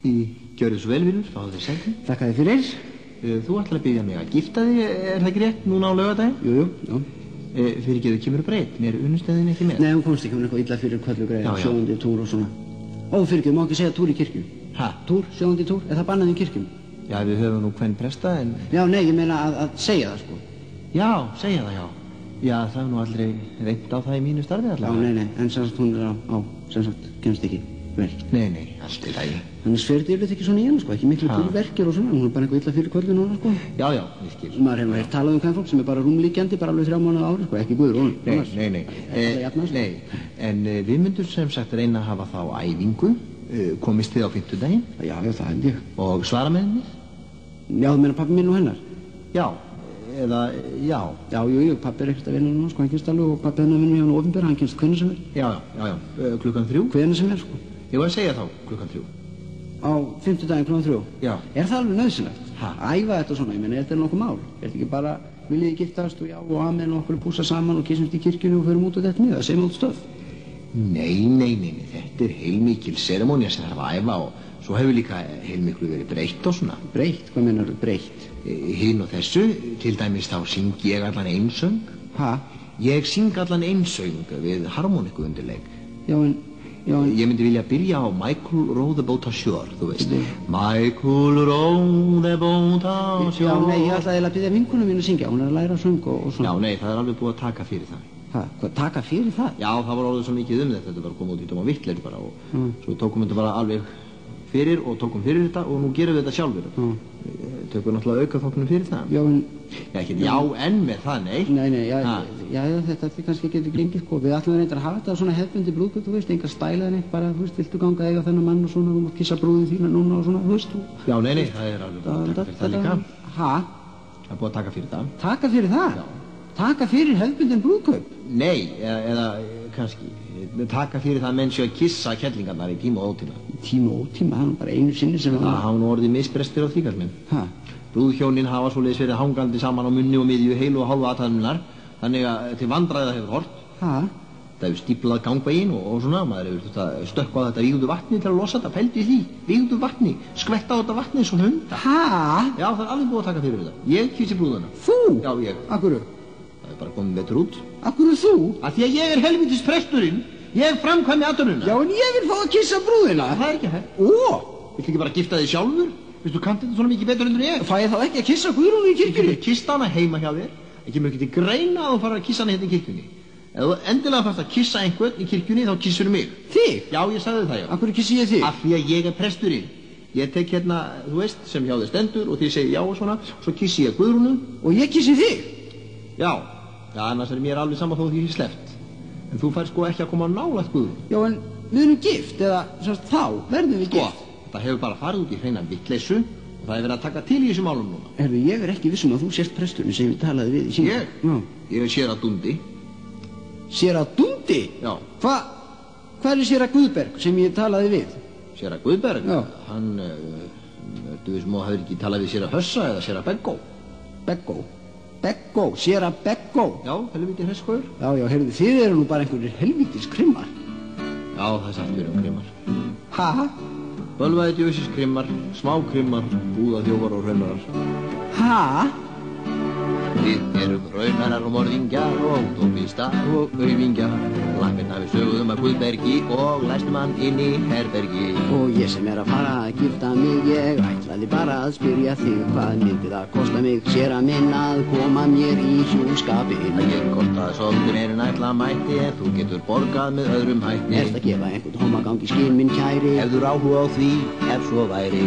Gjörðu svo vel, vinur, fáðu þér sæti. Þakka þér fyrir. Þú ætlar að biðja mig að gifta þig, það ekki rétt, núna á laugardaginn? Jú. Fyrirgeðu, kemur breyt, mér unnustæðin ekki með. Nei, hún komst ekki, hún eitthvað illa fyrir kvöllugreið, sjóðandi túr og svona. Fyrirgeðu, má ekki segja túr í kirkju. Ha? Túr, sjóðandi túr, er það bannað í kirkjum? Já, við höfum nú hvern presta, en... Já, nei, ég meina að segja það, sko. Já, segja það, já. Já, það nú aldrei reynt á það í mínu starfi allavega. Já, nei, en sem sagt hún er sem sagt, kemst ekki vel. Nei, allt í lagi. Þannig sverði yfirleitt ekki svona í hana, sko, ekki miklu túrverkir og svona, hún er bara eitthvað illa fyrir kvöldu núna, sko. Já, ég skil. Maður hefur heyrt talað kvenfólk sem er bara rúmlíkjandi, bara alveg 3 mánuði á ári, sko, ekki guður, Nei, en við myndum sem sagt reyna að hafa þá æfingu, komist þið á 50-daginn? Já, það held ég. Og svara með henni? Já, þú meina pabbi minn og hennar? Já, jú, pabbi er ekkert að vinna núna, sko, hann kynst alveg og pabbi hennar vinnur hjá hann opinber, hann kynst hvenær sem er. Já, klukkan 3? Hvenær sem er, sko. Ég var að segja þá, klukkan 3. Á 50-daginn klukkan 3? Já. Er það alveg nöðsynlegt? Æfa þetta svona, ég meina, er þetta nokkuð mál? Er þetta ekki bara, viljið þið giftast og já og amen og okkur pússa saman og kyssumst í kirkjunni og förum út og þetta með, það segir út stöð? Nei, þetta er heilmikil serimónía sem þarf að æfa og svo hefur líka heilmiklu verið breytt og svona. Breytt? Hvað meinar þú breytt? Hinn og þessu, til dæmis þá syng ég allan einsöng. Ég syng allan einsöng við harmoniku undirleik. Já, en... Ég myndi vilja byrja á Michael Row the Boat Ashore, þú veist. Michael Row the Boat Ashore. Já, nei, ég ætlaði að biðja vinkonum mín að syngja, hún er að læra söng og svona. Já, nei, það er alveg búið að taka fyrir það. Hvað, taka fyrir það? Já, það var orðið svo mikið þetta var komið út í tóma vittleir bara og svo tókum við þetta bara alveg fyrir og tókum fyrir þetta og nú gerum við þetta sjálfur. Tökum náttúrulega aukaþóknum fyrir það. Já, en með það, nei. Nei, þetta kannski getur gengið, sko. Við ætlum reyndar að hafa þetta svona hefðbundi brúðkaup, þú veist, enga stæla neitt, bara, þú veist, viltu ganga að eiga þennan mann og svona, þú mátt kissa brúðin þína núna og svona, þú veist, þú. Já, nei, það er alveg búið að taka fyrir það líka. Það er búið að taka fyrir það. Taka fyrir það? Taka fyrir hefðbundin brúðkaup? Nei, eða kannski taka fyrir það menn séu að kissa kellingarnar í tíma og ótíma. Í tíma og ótíma? Það er bara einu sinni sem það hafa nú orðið misbrestir á því, kallmenn. Brúðhjónin hafa svoleiðis verið hangandi saman á munni og miðju heilu og hálfu athafnirnar, þannig að til vandræða hefur hort. Það hefur stíplað gangveginn og svona, maður hefur þurft að stökkva á þetta vígðu vatni til að losa þetta, pældu í því, vígðu vatni, skvetta á þetta vatni eins og hunda. Já, það er alveg búið að taka fyrir þetta. Ég kýsi brúðuna. Þú? Já, ég. Akkurru? Það er bara komið betur út. Akkurru þú? Af því að ég er helvítis presturinn. Ég framkvæmi athöfnina. Já, en ég vil fá að kissa brúðina. Það er ekki hægt. Viltu ekki bara gifta þig sjálfur? Vistu, kanntu þetta svona mikið betur en ég? Fæ ég þá ekki að kissa Guðrúnu í kirkjunni? Þú kissa hana heima hjá þér. Það kemur ekki til greina að þú fara að kissa hana hérna í kirkjunni. Ef þú endilega fannst að kissa einhvern í kirkjunni, þá kissur mig. Þig? Já, ég sagði það, já. Af hverju kissi ég þig? Af því að ég er presturinn. Ég tek hérna, þú veist, sem hjá þér stendur og þið segir já og svona. Svo kissi ég Guðrúnu. Og ég kissi þig? Já, annars er mér alveg sama þó því ég sleppt. En þú fær sko ekki að koma nálægt Guðrúnu. Já, en við erum gift, eða þá verðum við gift. Þetta hefur bara farið út í hreina vitleysu og það er verið að taka til í þessum málum núna. Herðu, ég er ekki vissum að þú sést presturinn sem við talaði við í síma. Ég? Já. Ég er séra Dundi. Séra Dundi? Já. Hvað er séra Guðberg sem ég talaði við? Séra Guðberg? Já. Hann, ertu vissum að hafði ekki talað við séra Hössa eða séra Beggó? Beggó, séra Beggó. Já, helvíti hresskóður. Já, heyrðu, þið eru nú bara einhverjir helvítis krimmar. Já, það er satt fyrir krimmar. Bölvaði djöfisins krimmar, smá krimmar, búða þjófar og raunarar. Við erum raunarar og morðingjar og tópistar og auðingjar. Lampirna við sögðum að Guðbergi og læstum hann inn í herbergi. Og ég sem er að fara að gifta mig, ég ætlaði bara að spyrja þig hvað myndi það kosta mig, séra minn, að koma mér í hjúskapinn. Það getur kostað svolítið meir en ætla mætti en þú getur borgað með öðrum hætti. Ertu að gefa einhvern homagang í skinn, minn kæri? Hefur áhuga á því, ef svo væri.